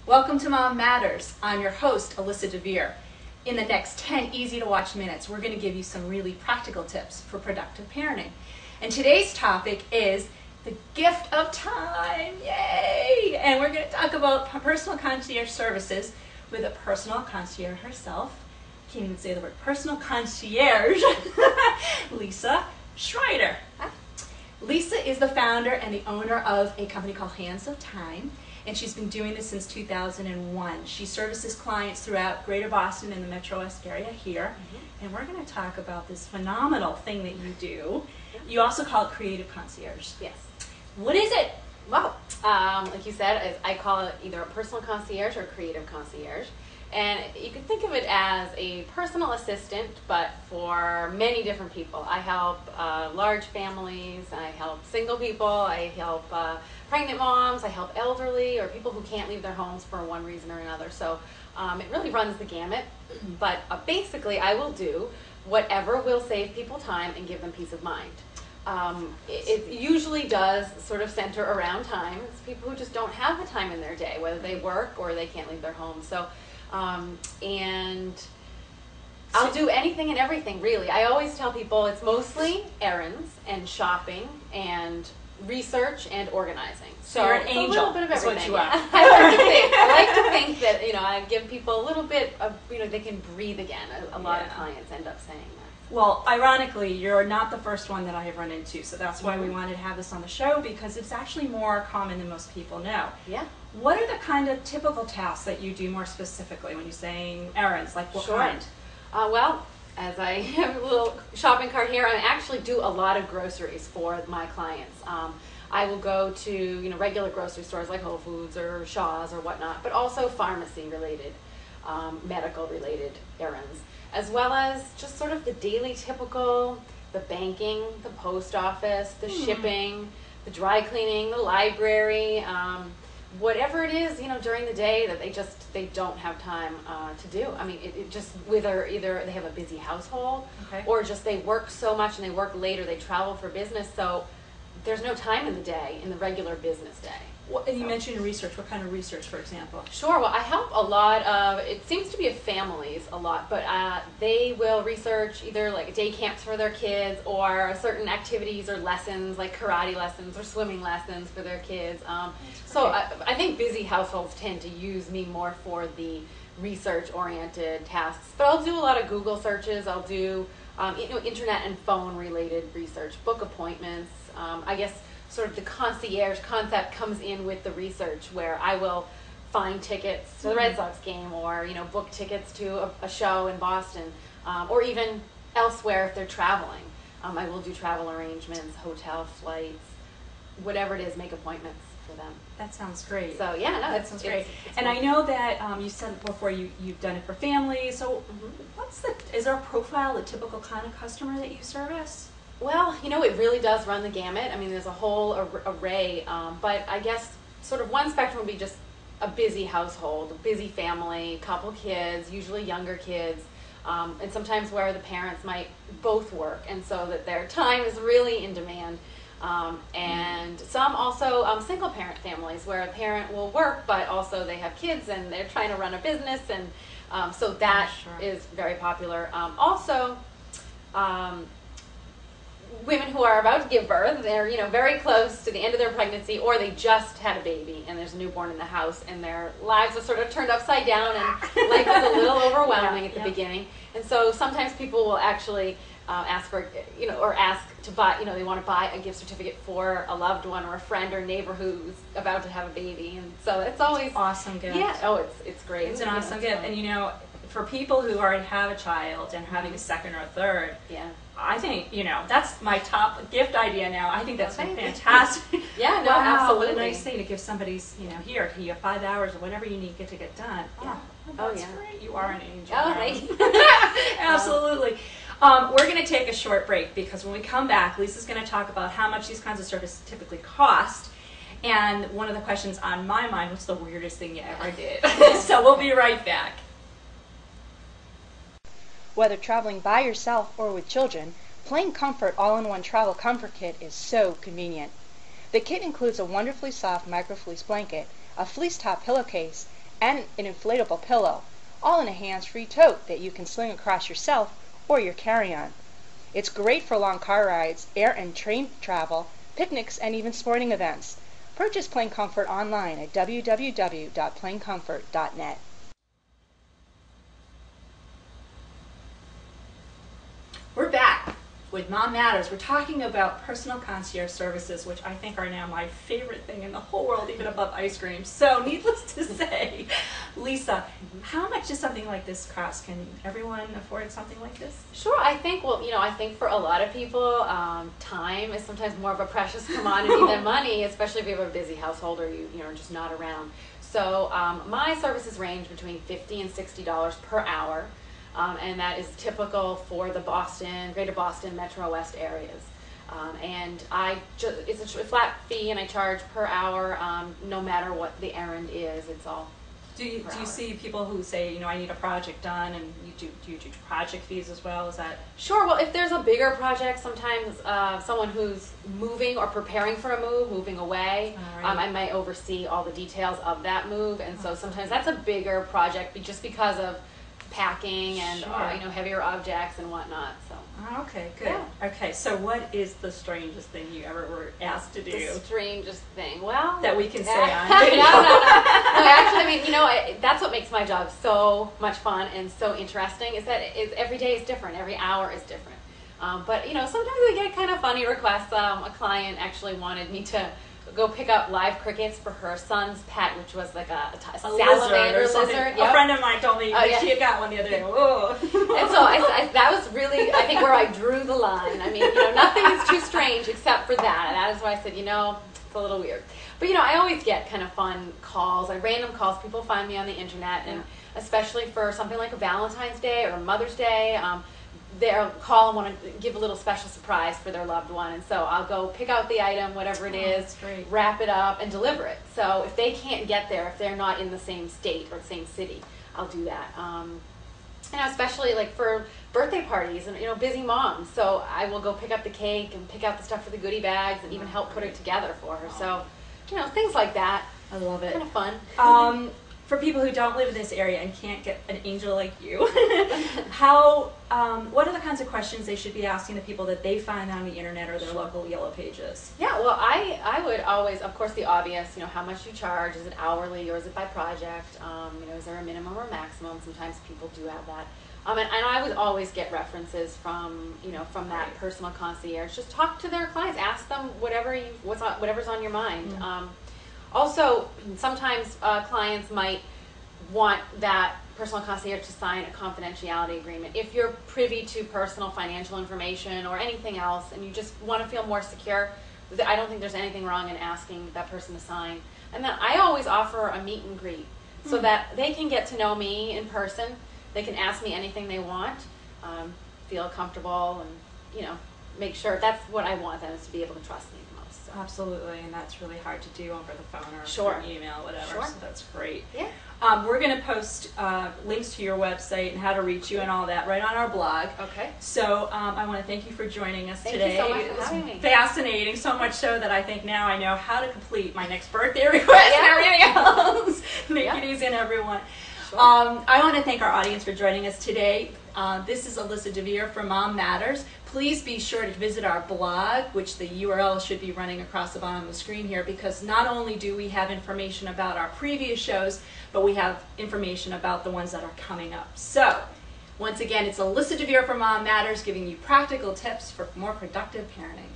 Welcome to Mom Matters. I'm your host, Alyssa Dver. In the next 10 easy-to-watch minutes, we're going to give you some really practical tips for productive parenting. And today's topic is the gift of time. Yay! And we're going to talk about personal concierge services with a personal concierge herself. Can't even say the word personal concierge. Lisa Schreider. Lisa is the founder and the owner of a company called Hands of Time, and she's been doing this since 2001. She services clients throughout Greater Boston and the Metro West area here, and we're going to talk about this phenomenal thing that you do. You also call it creative concierge. Yes. What is it? Well, like you said, I call it either a personal concierge or creative concierge. And you can think of it as a personal assistant, but for many different people. I help large families, I help single people, I help pregnant moms, I help elderly or people who can't leave their homes for one reason or another. So it really runs the gamut. But basically, I will do whatever will save people time and give them peace of mind. It usually does sort of center around time. It's people who just don't have the time in their day, whether they work or they can't leave their homes. So. And I'll do anything and everything, really. I always tell people it's mostly errands and shopping and research and organizing. So you're an angel. A little bit of everything. That's what you are. I like to think that, I give people a little bit of, they can breathe again. A lot of clients end up saying that. Well, ironically, you're not the first one that I have run into, so that's why we wanted to have this on the show, because it's actually more common than most people know. Yeah. What are the kind of typical tasks that you do more specifically when you're saying errands? Like what kind? Well, as I have a little shopping cart here, I actually do a lot of groceries for my clients. I will go to regular grocery stores like Whole Foods or Shaw's or whatnot, but also pharmacy-related, medical-related errands, as well as just sort of the daily typical, the banking, the post office, the shipping, the dry cleaning, the library, whatever it is, during the day that they don't have time to do. I mean, it just either they have a busy household, or just they work so much and they work late or they travel for business, so there's no time in the day, in the regular business day. You mentioned research. What kind of research, for example? Sure. Well, I help a lot of, it seems to be families a lot, but they will research either like day camps for their kids or certain activities or lessons like karate lessons or swimming lessons for their kids. So I think busy households tend to use me more for the research-oriented tasks. But I'll do a lot of Google searches. I'll do internet and phone-related research, book appointments. I guess sort of the concierge concept comes in with the research, where I will find tickets to the Red Sox game or book tickets to a show in Boston, or even elsewhere if they're traveling. I will do travel arrangements, hotel flights, whatever it is, make appointments for them. That sounds great. So yeah, no, that sounds great. And I know that you said before you've done it for families. So is there a profile, a typical kind of customer that you service? Well, it really does run the gamut. I mean, there's a whole array, but I guess sort of one spectrum would be just a busy household, a busy family, couple kids, usually younger kids, and sometimes where the parents might both work, and so that their time is really in demand. And some also single-parent families where a parent will work, but also they have kids and they're trying to run a business, and so that is very popular. Also, women who are about to give birth, they're very close to the end of their pregnancy, or they just had a baby and there's a newborn in the house and their lives are sort of turned upside down and life is a little overwhelming at the beginning. And so sometimes people will actually ask for, or ask to buy, they want to buy a gift certificate for a loved one or a friend or neighbor who's about to have a baby. And so it's always awesome gift. Yeah. Oh, it's great. It's an awesome gift. And for people who already have a child and having a second or a third, I think, that's my top gift idea now. I think that's fantastic. Yeah, no, wow, absolutely. What a nice thing to give somebody's, here, you have 5 hours or whatever you need to get done. Yeah. Oh, that's great. You are an angel. Oh, thank you. Absolutely. We're going to take a short break, because when we come back, Lisa's going to talk about how much these kinds of services typically cost. And one of the questions on my mind, what's the weirdest thing you ever did? So we'll be right back. Whether traveling by yourself or with children, Plain Comfort All-in-One Travel Comfort Kit is so convenient. The kit includes a wonderfully soft microfleece blanket, a fleece top pillowcase, and an inflatable pillow, all in a hands-free tote that you can sling across yourself or your carry-on. It's great for long car rides, air and train travel, picnics, and even sporting events. Purchase Plain Comfort online at www.plaincomfort.net. We're back with Mom Matters. We're talking about personal concierge services, which I think are now my favorite thing in the whole world, even above ice cream. So needless to say, Lisa, how much does something like this cost? Can everyone afford something like this? Sure, I think, well, I think for a lot of people, time is sometimes more of a precious commodity than money, especially if you have a busy household or you're just not around. So my services range between $50 and $60 per hour. And that is typical for the greater Boston, Metro West areas. And it's a flat fee, and I charge per hour, no matter what the errand is. It's all. Do you see people who say, I need a project done, and do you do project fees as well? Is that? Sure. Well, if there's a bigger project, sometimes someone who's moving or preparing for a move, moving away, right. I might oversee all the details of that move, and so sometimes that's a bigger project, just because of packing and sure. Heavier objects and whatnot. So. Okay, good. Yeah. Okay, so what is the strangest thing you ever were asked to do? The strangest thing, well, that we can say on no, video. no. Actually, that's what makes my job so much fun and so interesting. Is that every day is different, every hour is different. But sometimes we get kind of funny requests. A client actually wanted me to go pick up live crickets for her son's pet, which was like a salamander lizard. Yep. A friend of mine told me that she had got one the other day. Whoa. And so that was really, I think, where I drew the line. Nothing is too strange except for that. That is why I said, it's a little weird. But I always get kind of fun calls, random calls. People find me on the internet, and especially for something like a Valentine's Day or a Mother's Day, they'll call and want to give a little special surprise for their loved one, and so I'll go pick out the item, whatever it is, wrap it up, and deliver it. So if they can't get there, if they're not in the same state or the same city, I'll do that. Especially like for birthday parties and busy moms, so I will go pick up the cake and pick out the stuff for the goodie bags and even help put it together for her. So things like that. I love it. Kind of fun. For people who don't live in this area and can't get an angel like you, what are the kinds of questions they should be asking the people that they find on the internet or their local Yellow Pages? Yeah, well, I would always, of course, the obvious, how much you charge. Is it hourly or is it by project? Is there a minimum or maximum? Sometimes people do have that. And I would always get references from that personal concierge. Just talk to their clients, ask them whatever's on your mind. Mm-hmm. Also, sometimes clients might want that personal concierge to sign a confidentiality agreement. If you're privy to personal financial information or anything else and you just want to feel more secure, I don't think there's anything wrong in asking that person to sign. And then I always offer a meet and greet so that they can get to know me in person. They can ask me anything they want, feel comfortable, and make sure that's what I want them is to be able to trust me. So. Absolutely, and that's really hard to do over the phone or through email, whatever. Sure. So that's great. Yeah. We're going to post links to your website and how to reach you and all that right on our blog. Okay. So I want to thank you for joining us today. Thank you so much it for was having me. fascinating, so much so that I think now I know how to complete my next birthday request and everything else. Make it easy on everyone. Sure. I want to thank our audience for joining us today. This is Alyssa Dver from Mom Matters. Please be sure to visit our blog, which the URL should be running across the bottom of the screen here, because not only do we have information about our previous shows, but we have information about the ones that are coming up. So, once again, it's Alyssa Dver from Mom Matters giving you practical tips for more productive parenting.